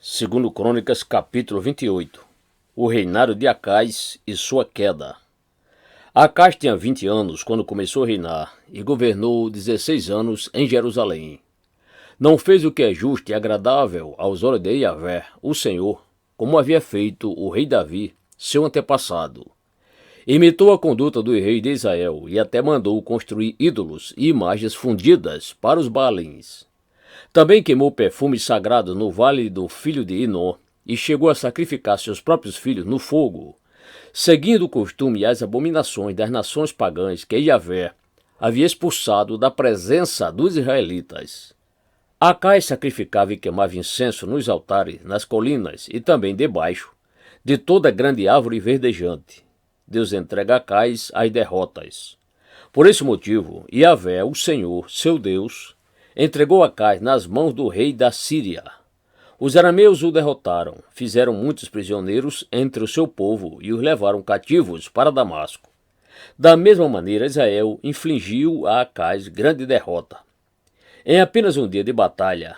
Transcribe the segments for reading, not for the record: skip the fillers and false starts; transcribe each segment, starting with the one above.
Segundo Crônicas, capítulo 28. O reinado de Acais e sua queda. Acais tinha 20 anos quando começou a reinar e governou 16 anos em Jerusalém. Não fez o que é justo e agradável aos olhos de Yahvé, o Senhor, como havia feito o rei Davi, seu antepassado. Imitou a conduta do rei de Israel e até mandou construir ídolos e imagens fundidas para os Baalins. Também queimou perfumes sagrados no vale do filho de Hinnom e chegou a sacrificar seus próprios filhos no fogo, seguindo o costume e as abominações das nações pagãs que Yahvé havia expulsado da presença dos israelitas. Acais sacrificava e queimava incenso nos altares, nas colinas e também debaixo de toda grande árvore verdejante. Deus entrega Acais às derrotas. Por esse motivo, Yahvé, o Senhor, seu Deus, entregou Acais nas mãos do rei da Síria. Os arameus o derrotaram, fizeram muitos prisioneiros entre o seu povo e os levaram cativos para Damasco. Da mesma maneira, Israel infligiu a Acais grande derrota. Em apenas um dia de batalha,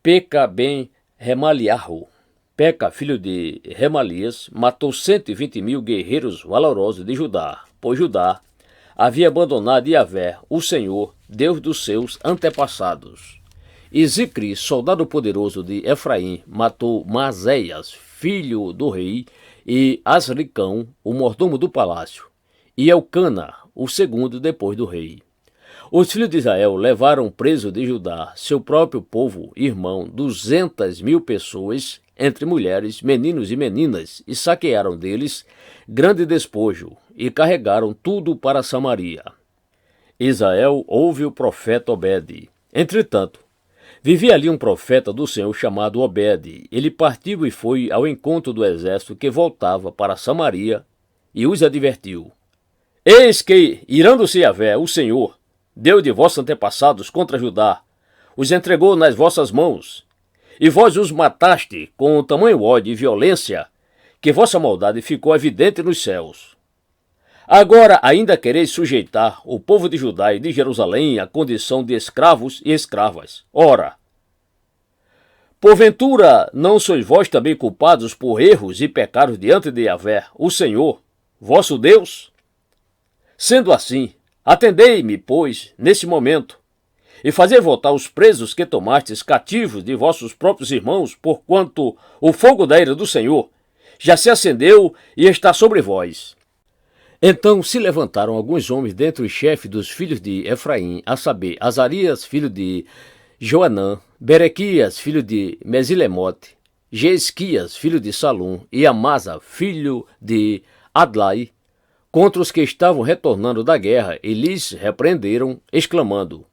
Peca ben Remaliahu, Peca, filho de Remalias, matou 120.000 guerreiros valorosos de Judá, pois Judá havia abandonado Yahvé, o Senhor, Deus dos seus antepassados. E Zicri, soldado poderoso de Efraim, matou Mazéias, filho do rei, e Asricão, o mordomo do palácio, e Elcana, o segundo depois do rei. Os filhos de Israel levaram preso de Judá, seu próprio povo, irmão, 200.000 pessoas, entre mulheres, meninos e meninas, e saquearam deles grande despojo, e carregaram tudo para Samaria. Israel ouve o profeta Obed. Entretanto, vivia ali um profeta do Senhor chamado Obed. Ele partiu e foi ao encontro do exército que voltava para Samaria e os advertiu: Eis que, irando-se Yahvé, o Senhor, Deus de vossos antepassados contra Judá, os entregou nas vossas mãos, e vós os mataste com tamanho ódio e violência, que vossa maldade ficou evidente nos céus. Agora ainda quereis sujeitar o povo de Judá e de Jerusalém à condição de escravos e escravas. Ora, porventura não sois vós também culpados por erros e pecados diante de Yahvé, o Senhor, vosso Deus? Sendo assim, atendei-me, pois, nesse momento, e fazei voltar os presos que tomastes cativos de vossos próprios irmãos, porquanto o fogo da ira do Senhor já se acendeu e está sobre vós. Então se levantaram alguns homens dentre os chefes dos filhos de Efraim, a saber, Azarias, filho de Joanã, Berequias, filho de Mesilemote, Jeesquias, filho de Salum, e Amasa, filho de Adlai, contra os que estavam retornando da guerra, e lhes repreenderam, exclamando: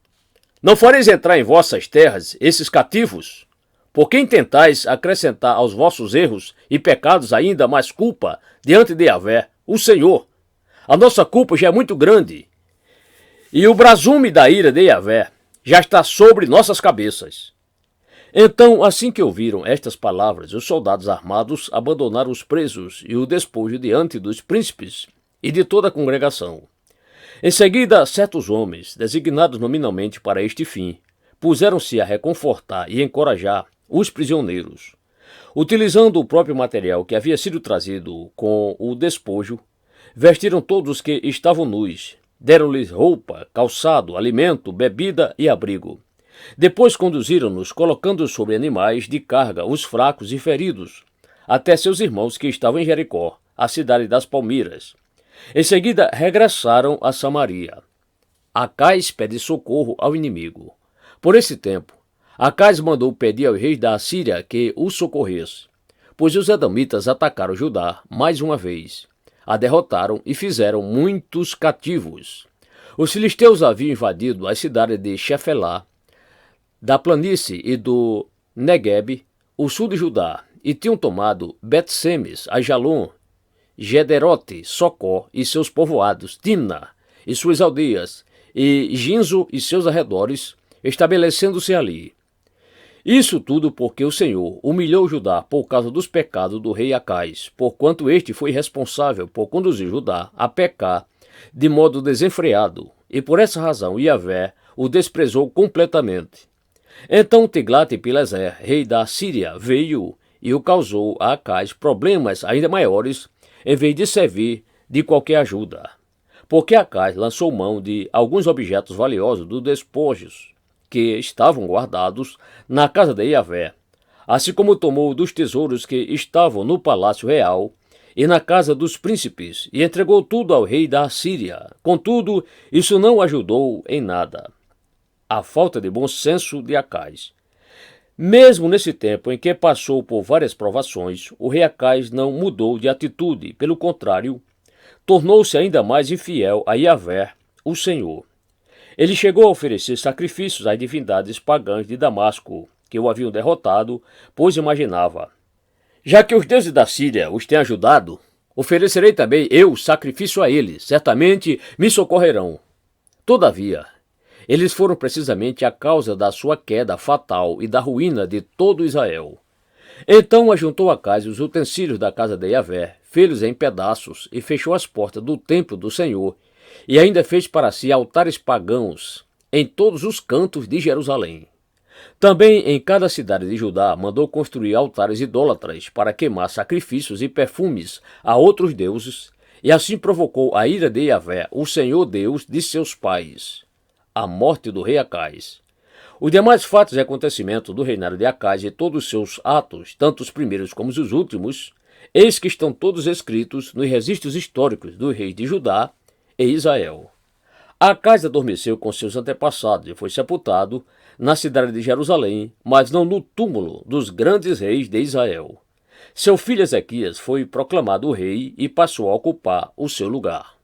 Não fareis entrar em vossas terras esses cativos? Por que intentais acrescentar aos vossos erros e pecados ainda mais culpa diante de Yahvé, o Senhor? A nossa culpa já é muito grande, e o brasume da ira de Yahvé já está sobre nossas cabeças. Então, assim que ouviram estas palavras, os soldados armados abandonaram os presos e o despojo diante dos príncipes e de toda a congregação. Em seguida, certos homens, designados nominalmente para este fim, puseram-se a reconfortar e encorajar os prisioneiros. Utilizando o próprio material que havia sido trazido com o despojo, vestiram todos os que estavam nus, deram-lhes roupa, calçado, alimento, bebida e abrigo. Depois conduziram-nos, colocando sobre animais de carga os fracos e feridos, até seus irmãos que estavam em Jericó, a cidade das palmeiras. Em seguida, regressaram a Samaria. Acais pede socorro ao inimigo. Por esse tempo, Acais mandou pedir aos reis da Assíria que o socorresse, pois os edomitas atacaram Judá mais uma vez. A derrotaram e fizeram muitos cativos. Os filisteus haviam invadido as cidades de Shefelá, da planície e do Neguebe, o sul de Judá, e tinham tomado Bet-Semes, Ajalon, Gederote, Socó e seus povoados, Timna e suas aldeias, e Ginzo e seus arredores, estabelecendo-se ali. Isso tudo porque o Senhor humilhou Judá por causa dos pecados do rei Acais, porquanto este foi responsável por conduzir Judá a pecar de modo desenfreado, e por essa razão Yahvé o desprezou completamente. Então Tiglat-Pileser, rei da Síria, veio e o causou a Acais problemas ainda maiores, em vez de servir de qualquer ajuda. Porque Acais lançou mão de alguns objetos valiosos dos despojos que estavam guardados na casa de Iavé, assim como tomou dos tesouros que estavam no palácio real e na casa dos príncipes, e entregou tudo ao rei da Assíria. Contudo, isso não o ajudou em nada. A falta de bom senso de Acais. Mesmo nesse tempo em que passou por várias provações, o rei Acais não mudou de atitude, pelo contrário, tornou-se ainda mais infiel a Iavé, o Senhor. Ele chegou a oferecer sacrifícios às divindades pagãs de Damasco, que o haviam derrotado, pois imaginava: já que os deuses da Síria os têm ajudado, oferecerei também eu sacrifício a eles, certamente me socorrerão. Todavia, eles foram precisamente a causa da sua queda fatal e da ruína de todo Israel. Então ajuntou Acais os utensílios da casa de Iavé, fê-los em pedaços e fechou as portas do templo do Senhor, e ainda fez para si altares pagãos em todos os cantos de Jerusalém. Também em cada cidade de Judá mandou construir altares idólatras para queimar sacrifícios e perfumes a outros deuses, e assim provocou a ira de Iavé, o Senhor Deus de seus pais. A morte do rei Acais. Os demais fatos e acontecimentos do reinado de Acais e todos os seus atos, tanto os primeiros como os últimos, eis que estão todos escritos nos registros históricos dos reis de Judá e Israel. Acais adormeceu com seus antepassados e foi sepultado na cidade de Jerusalém, mas não no túmulo dos grandes reis de Israel. Seu filho Ezequias foi proclamado rei e passou a ocupar o seu lugar.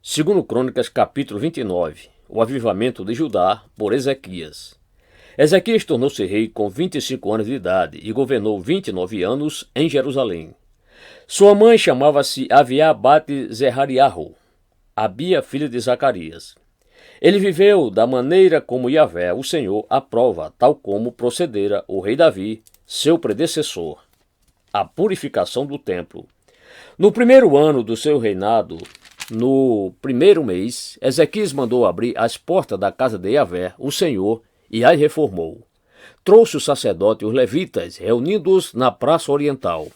Segundo Crônicas, capítulo 29, o avivamento de Judá por Ezequias. Ezequias tornou-se rei com 25 anos de idade e governou 29 anos em Jerusalém. Sua mãe chamava-se Aviá Bate-Zerariahu, Abia, filha de Zacarias. Ele viveu da maneira como Iavé, o Senhor, aprova, tal como procedera o rei Davi, seu predecessor. A purificação do templo. No primeiro ano do seu reinado, no primeiro mês, Ezequias mandou abrir as portas da casa de Iavé, o Senhor, e as reformou. Trouxe o sacerdote e os levitas, reunindo-os na praça oriental,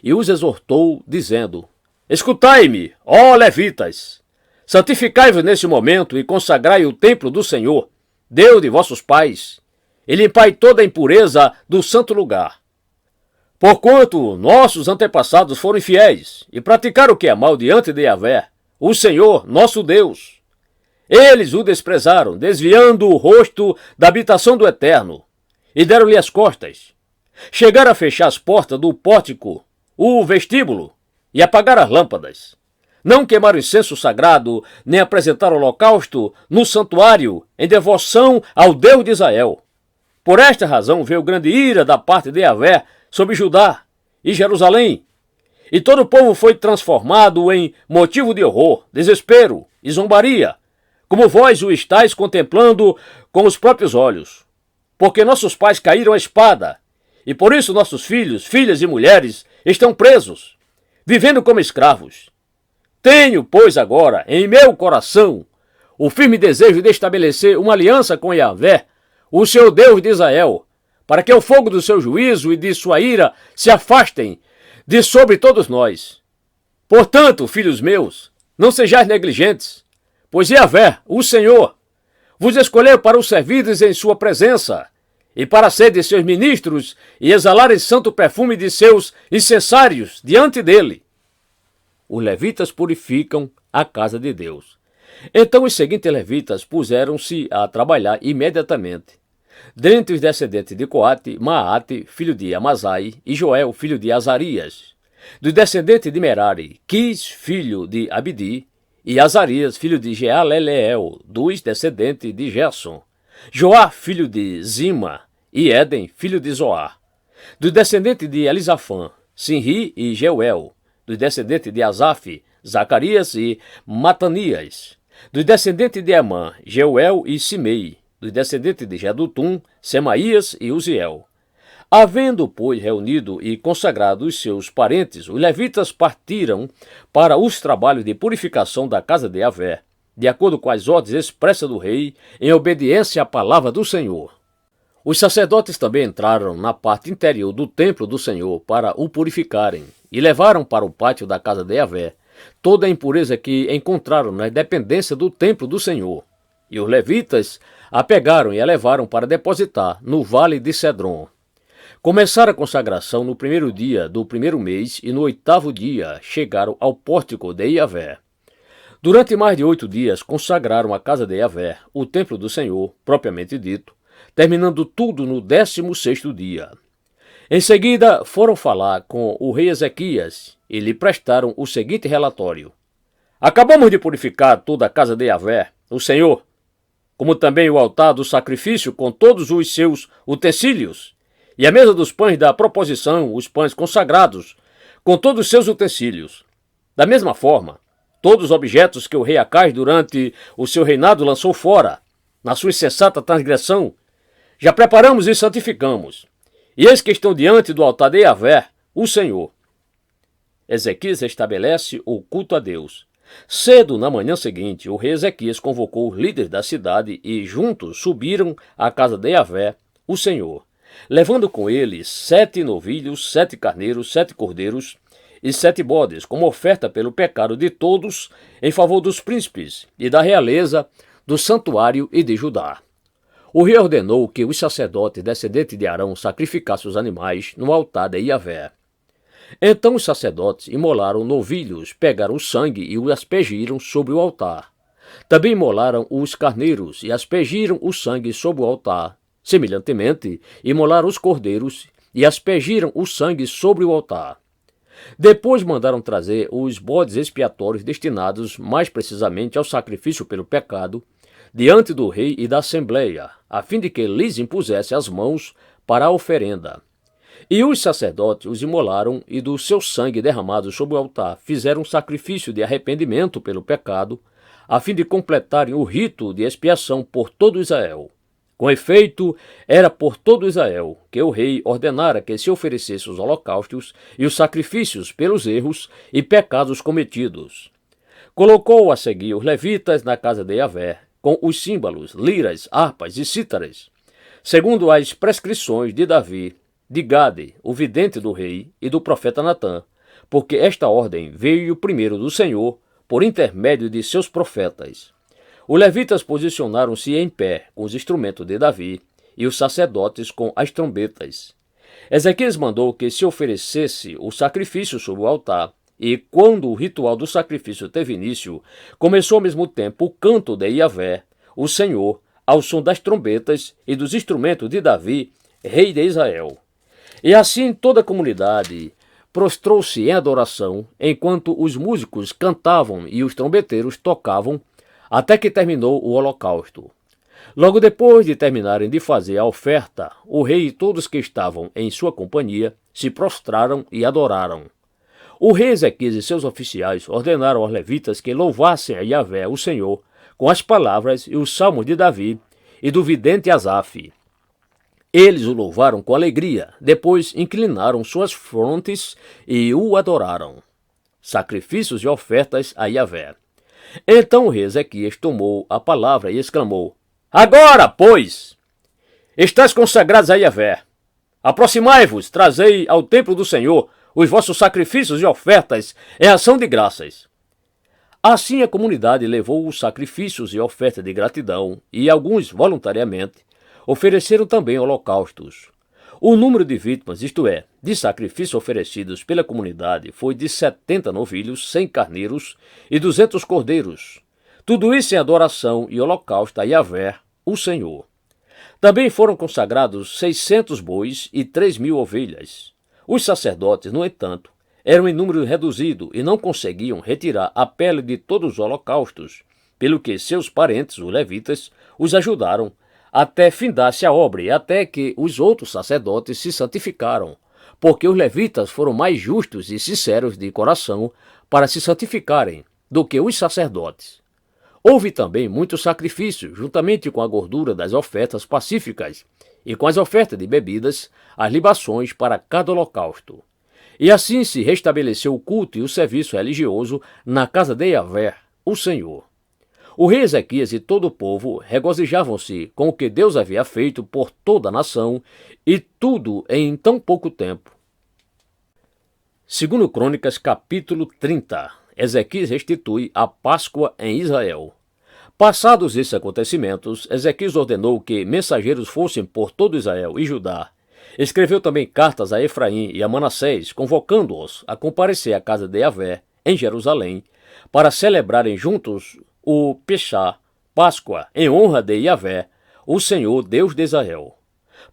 e os exortou, dizendo: escutai-me, ó levitas! Santificai-vos nesse momento e consagrai o templo do Senhor, Deus de vossos pais, e limpai toda a impureza do santo lugar. Porquanto nossos antepassados foram infiéis e praticaram o que é mal diante de Iavé, o Senhor, nosso Deus. Eles o desprezaram, desviando o rosto da habitação do Eterno, e deram-lhe as costas. Chegaram a fechar as portas do pórtico, o vestíbulo, e apagar as lâmpadas. Não queimaram incenso sagrado, nem apresentaram holocausto no santuário, em devoção ao Deus de Israel. Por esta razão veio grande ira da parte de Iavé sobre Judá e Jerusalém, e todo o povo foi transformado em motivo de horror, desespero e zombaria, como vós o estáis contemplando com os próprios olhos. Porque nossos pais caíram à espada, e por isso nossos filhos, filhas e mulheres estão presos, vivendo como escravos. Tenho, pois, agora em meu coração o firme desejo de estabelecer uma aliança com Iavé, o seu Deus de Israel, para que o fogo do seu juízo e de sua ira se afastem de sobre todos nós. Portanto, filhos meus, não sejais negligentes, pois Iavé, o Senhor, vos escolheu para o servirdes em sua presença, e para serdes seus ministros e exalares santo perfume de seus incensários diante dele. Os levitas purificam a casa de Deus. Então os seguintes levitas puseram-se a trabalhar imediatamente. Dentre os descendentes de Coate, Maate, filho de Amazai, e Joel, filho de Azarias. Dos descendentes de Merari, Quis, filho de Abdi, e Azarias, filho de Jealeleel, dos descendentes de Gerson. Joá, filho de Zima, e Éden, filho de Zoar. Dos descendentes de Elisafã, Sinri e Jeuel. Dos descendentes de Asaf, Zacarias e Matanias. Dos descendentes de Emã, Jeuel e Simei. Dos descendentes de Jedutum, Semaías e Uziel. Havendo, pois, reunido e consagrado os seus parentes, os levitas partiram para os trabalhos de purificação da casa de Iavé, de acordo com as ordens expressas do rei, em obediência à palavra do Senhor. Os sacerdotes também entraram na parte interior do templo do Senhor para o purificarem e levaram para o pátio da casa de Yahvé toda a impureza que encontraram na dependência do templo do Senhor. E os levitas a pegaram e a levaram para depositar no vale de Cedron. Começaram a consagração no primeiro dia do primeiro mês e no 8º dia chegaram ao pórtico de Yahvé. Durante mais de 8 dias consagraram a casa de Yahvé, o templo do Senhor, propriamente dito, terminando tudo no 16º dia. Em seguida, foram falar com o rei Ezequias e lhe prestaram o seguinte relatório: Acabamos de purificar toda a casa de Yahvé, o Senhor, como também o altar do sacrifício com todos os seus utensílios, e a mesa dos pães da proposição, os pães consagrados, com todos os seus utensílios. Da mesma forma, todos os objetos que o rei Acaz durante o seu reinado lançou fora, na sua insensata transgressão, já preparamos e santificamos, e eis que estão diante do altar de Yahvé, o Senhor. Ezequias estabelece o culto a Deus. Cedo na manhã seguinte, o rei Ezequias convocou os líderes da cidade e juntos subiram à casa de Yahvé, o Senhor, levando com eles 7 novilhos, 7 carneiros, 7 cordeiros e 7 bodes, como oferta pelo pecado de todos, em favor dos príncipes e da realeza, do santuário e de Judá. O rei ordenou que os sacerdotes descendentes de Arão sacrificassem os animais no altar de Yahvé. Então os sacerdotes imolaram novilhos, pegaram o sangue e o aspergiram sobre o altar. Também imolaram os carneiros e aspergiram o sangue sobre o altar. Semelhantemente, imolaram os cordeiros e aspergiram o sangue sobre o altar. Depois mandaram trazer os bodes expiatórios destinados mais precisamente ao sacrifício pelo pecado, diante do rei e da assembleia, a fim de que lhes impusesse as mãos para a oferenda. E os sacerdotes os imolaram e do seu sangue derramado sobre o altar fizeram um sacrifício de arrependimento pelo pecado, a fim de completarem o rito de expiação por todo Israel. Com efeito, era por todo Israel que o rei ordenara que se oferecessem os holocaustos e os sacrifícios pelos erros e pecados cometidos. Colocou a seguir os levitas na casa de Yahvé, com os símbolos, liras, harpas e cítaras, segundo as prescrições de Davi, de Gade, o vidente do rei, e do profeta Natã, porque esta ordem veio primeiro do Senhor, por intermédio de seus profetas. Os levitas posicionaram-se em pé com os instrumentos de Davi, e os sacerdotes com as trombetas. Ezequias mandou que se oferecesse o sacrifício sobre o altar, e quando o ritual do sacrifício teve início, começou ao mesmo tempo o canto de Yahvé, o Senhor, ao som das trombetas e dos instrumentos de Davi, rei de Israel. E assim toda a comunidade prostrou-se em adoração, enquanto os músicos cantavam e os trombeteiros tocavam, até que terminou o holocausto. Logo depois de terminarem de fazer a oferta, o rei e todos que estavam em sua companhia se prostraram e adoraram. O rei Ezequias e seus oficiais ordenaram aos levitas que louvassem a Yahvé, o Senhor, com as palavras e os salmos de Davi e do vidente Asaf. Eles o louvaram com alegria, depois inclinaram suas frontes e o adoraram. Sacrifícios e ofertas a Yahvé. Então o rei Ezequias tomou a palavra e exclamou: Agora, pois, estáis consagrados a Yahvé. Aproximai-vos, trazei ao templo do Senhor os vossos sacrifícios e ofertas em ação de graças. Assim a comunidade levou os sacrifícios e ofertas de gratidão, e alguns, voluntariamente, ofereceram também holocaustos. O número de vítimas, isto é, de sacrifícios oferecidos pela comunidade, foi de 70 novilhos, 100 carneiros e 200 cordeiros. Tudo isso em adoração e holocausto a Yahvé, o Senhor. Também foram consagrados 600 bois e 3.000 ovelhas. Os sacerdotes, no entanto, eram em número reduzido e não conseguiam retirar a pele de todos os holocaustos, pelo que seus parentes, os levitas, os ajudaram até findar-se a obra e até que os outros sacerdotes se santificaram, porque os levitas foram mais justos e sinceros de coração para se santificarem do que os sacerdotes. Houve também muito sacrifício, juntamente com a gordura das ofertas pacíficas e com as ofertas de bebidas, as libações para cada holocausto. E assim se restabeleceu o culto e o serviço religioso na casa de Yahvé, o Senhor. O rei Ezequias e todo o povo regozijavam-se com o que Deus havia feito por toda a nação, e tudo em tão pouco tempo. Segundo Crônicas, capítulo 30, Ezequias restitui a Páscoa em Israel. Passados esses acontecimentos, Ezequias ordenou que mensageiros fossem por todo Israel e Judá. Escreveu também cartas a Efraim e a Manassés, convocando-os a comparecer à casa de Yahvé, em Jerusalém, para celebrarem juntos o Peshá, Páscoa, em honra de Yahvé, o Senhor Deus de Israel.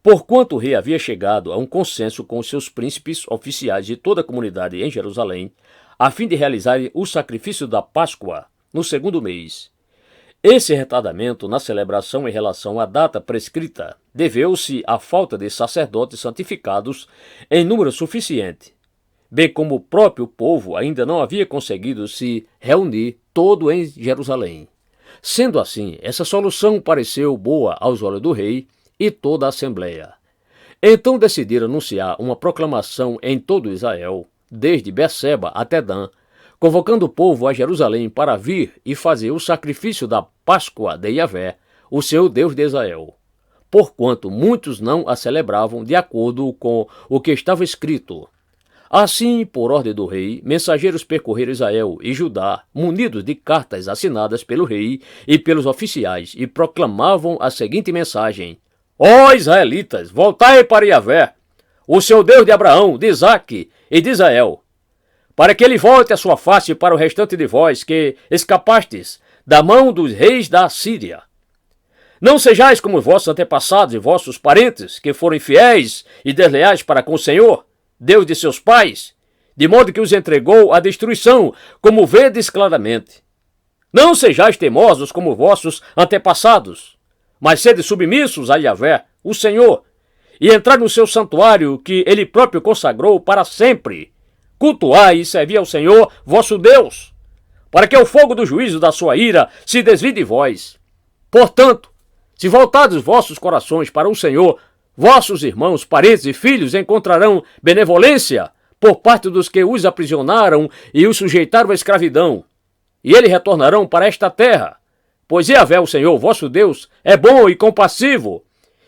Porquanto o rei havia chegado a um consenso com os seus príncipes oficiais de toda a comunidade em Jerusalém, a fim de realizarem o sacrifício da Páscoa no segundo mês. Esse retardamento na celebração em relação à data prescrita deveu-se à falta de sacerdotes santificados em número suficiente, bem como o próprio povo ainda não havia conseguido se reunir todo em Jerusalém. Sendo assim, essa solução pareceu boa aos olhos do rei e toda a Assembleia. Então decidiram anunciar uma proclamação em todo Israel, desde Berseba até Dan, convocando o povo a Jerusalém para vir e fazer o sacrifício da Páscoa de Yahvé, o seu Deus de Israel. Porquanto muitos não a celebravam de acordo com o que estava escrito. Assim, por ordem do rei, mensageiros percorreram Israel e Judá, munidos de cartas assinadas pelo rei e pelos oficiais, e proclamavam a seguinte mensagem: Ó israelitas, voltai para Yahvé, o seu Deus de Abraão, de Isaque e de Israel, para que ele volte a sua face para o restante de vós que escapastes da mão dos reis da Síria. Não sejais como vossos antepassados e vossos parentes, que foram infiéis e desleais para com o Senhor, Deus de seus pais, de modo que os entregou à destruição, como vedes claramente. Não sejais teimosos como vossos antepassados, mas sede submissos a Yahvé, o Senhor, e entrai no seu santuário que ele próprio consagrou para sempre. Cultuai e servi ao Senhor, vosso Deus, para que o fogo do juízo da sua ira se desvie de vós. Portanto, se voltardes vossos corações para o Senhor, vossos irmãos, parentes e filhos encontrarão benevolência por parte dos que os aprisionaram e os sujeitaram à escravidão, e eles retornarão para esta terra, pois Yahvé, o Senhor, vosso Deus, é bom e compassivo,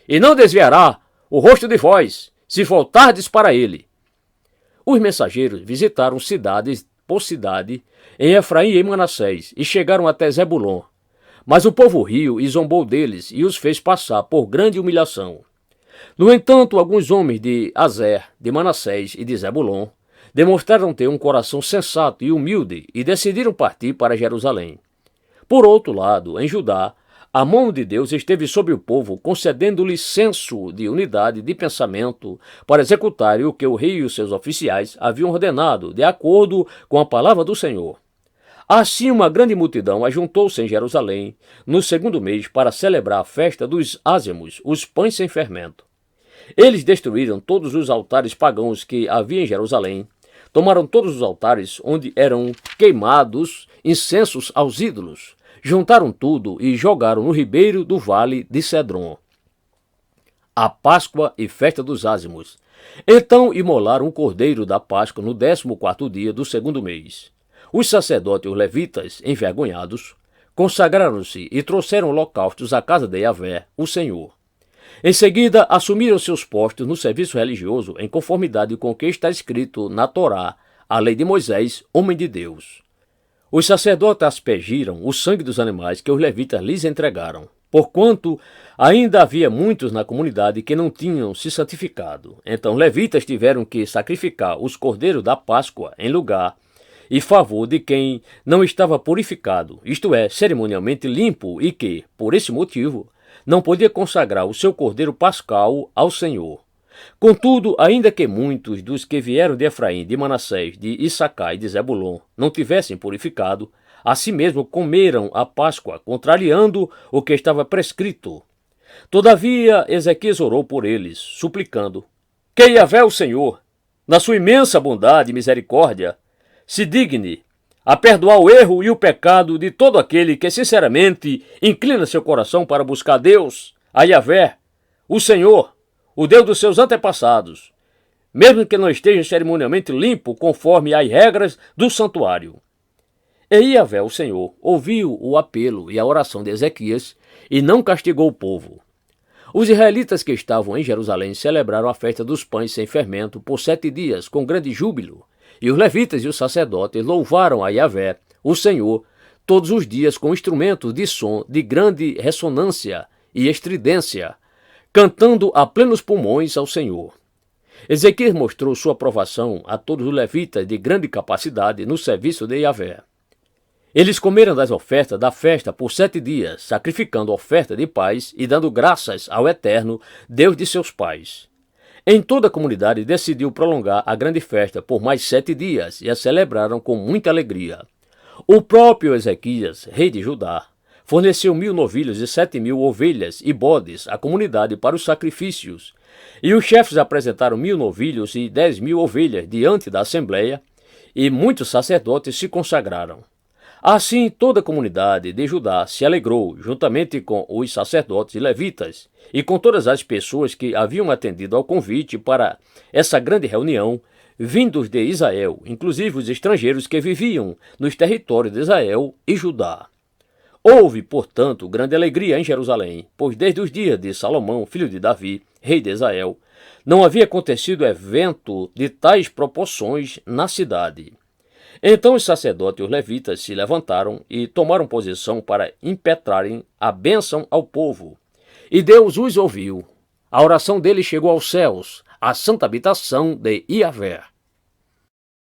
e não desviará o rosto de vós, se voltardes para ele. Os mensageiros visitaram cidades por cidade, em Efraim e em Manassés, e chegaram até Zebulon. Mas o povo riu e zombou deles, e os fez passar por grande humilhação. No entanto, alguns homens de Azer, de Manassés e de Zebulon demonstraram ter um coração sensato e humilde e decidiram partir para Jerusalém. Por outro lado, em Judá, a mão de Deus esteve sobre o povo, concedendo-lhe senso de unidade de pensamento para executarem o que o rei e os seus oficiais haviam ordenado, de acordo com a palavra do Senhor. Assim, uma grande multidão ajuntou-se em Jerusalém, no segundo mês, para celebrar a festa dos ázimos, os pães sem fermento. Eles destruíram todos os altares pagãos que havia em Jerusalém, tomaram todos os altares onde eram queimados incensos aos ídolos, juntaram tudo e jogaram no ribeiro do vale de Cedron. A Páscoa e festa dos ázimos. Então imolaram o cordeiro da Páscoa no 14º dia do segundo mês. Os sacerdotes e os levitas, envergonhados, consagraram-se e trouxeram holocaustos à casa de Yahvé, o Senhor. Em seguida, assumiram seus postos no serviço religioso em conformidade com o que está escrito na Torá, a lei de Moisés, homem de Deus. Os sacerdotes aspergiram o sangue dos animais que os levitas lhes entregaram, porquanto ainda havia muitos na comunidade que não tinham se santificado. Então levitas tiveram que sacrificar os cordeiros da Páscoa em lugar e favor de quem não estava purificado, isto é, cerimonialmente limpo, e que, por esse motivo, não podia consagrar o seu cordeiro pascal ao Senhor. Contudo, ainda que muitos dos que vieram de Efraim, de Manassés, de Issacar e de Zebulon não tivessem purificado, a si mesmo comeram a Páscoa, contrariando o que estava prescrito. Todavia, Ezequias orou por eles, suplicando que Yahvé o Senhor, na sua imensa bondade e misericórdia, se digne a perdoar o erro e o pecado de todo aquele que sinceramente inclina seu coração para buscar Deus, a Yahvé, o Senhor, o Deus dos seus antepassados, mesmo que não esteja cerimonialmente limpo conforme as regras do santuário. E Yahvé, o Senhor, ouviu o apelo e a oração de Ezequias e não castigou o povo. Os israelitas que estavam em Jerusalém celebraram a festa dos pães sem fermento por 7 dias, com grande júbilo, e os levitas e os sacerdotes louvaram a Yahvé, o Senhor, todos os dias com instrumentos de som de grande ressonância e estridência, cantando a plenos pulmões ao Senhor. Ezequias mostrou sua aprovação a todos os levitas de grande capacidade no serviço de Yahvé. Eles comeram das ofertas da festa por 7 dias, sacrificando oferta de paz e dando graças ao Eterno, Deus de seus pais. Em toda a comunidade decidiu prolongar a grande festa por mais 7 dias e a celebraram com muita alegria. O próprio Ezequias, rei de Judá, forneceu 1000 novilhos e 7.000 ovelhas e bodes à comunidade para os sacrifícios, e os chefes apresentaram 1000 novilhos e 10.000 ovelhas diante da assembleia, e muitos sacerdotes se consagraram. Assim, toda a comunidade de Judá se alegrou, juntamente com os sacerdotes e levitas, e com todas as pessoas que haviam atendido ao convite para essa grande reunião, vindos de Israel, inclusive os estrangeiros que viviam nos territórios de Israel e Judá. Houve, portanto, grande alegria em Jerusalém, pois desde os dias de Salomão, filho de Davi, rei de Israel, não havia acontecido evento de tais proporções na cidade. Então os sacerdotes e os levitas se levantaram e tomaram posição para impetrarem a bênção ao povo. E Deus os ouviu. A oração deles chegou aos céus, à santa habitação de Yahvé.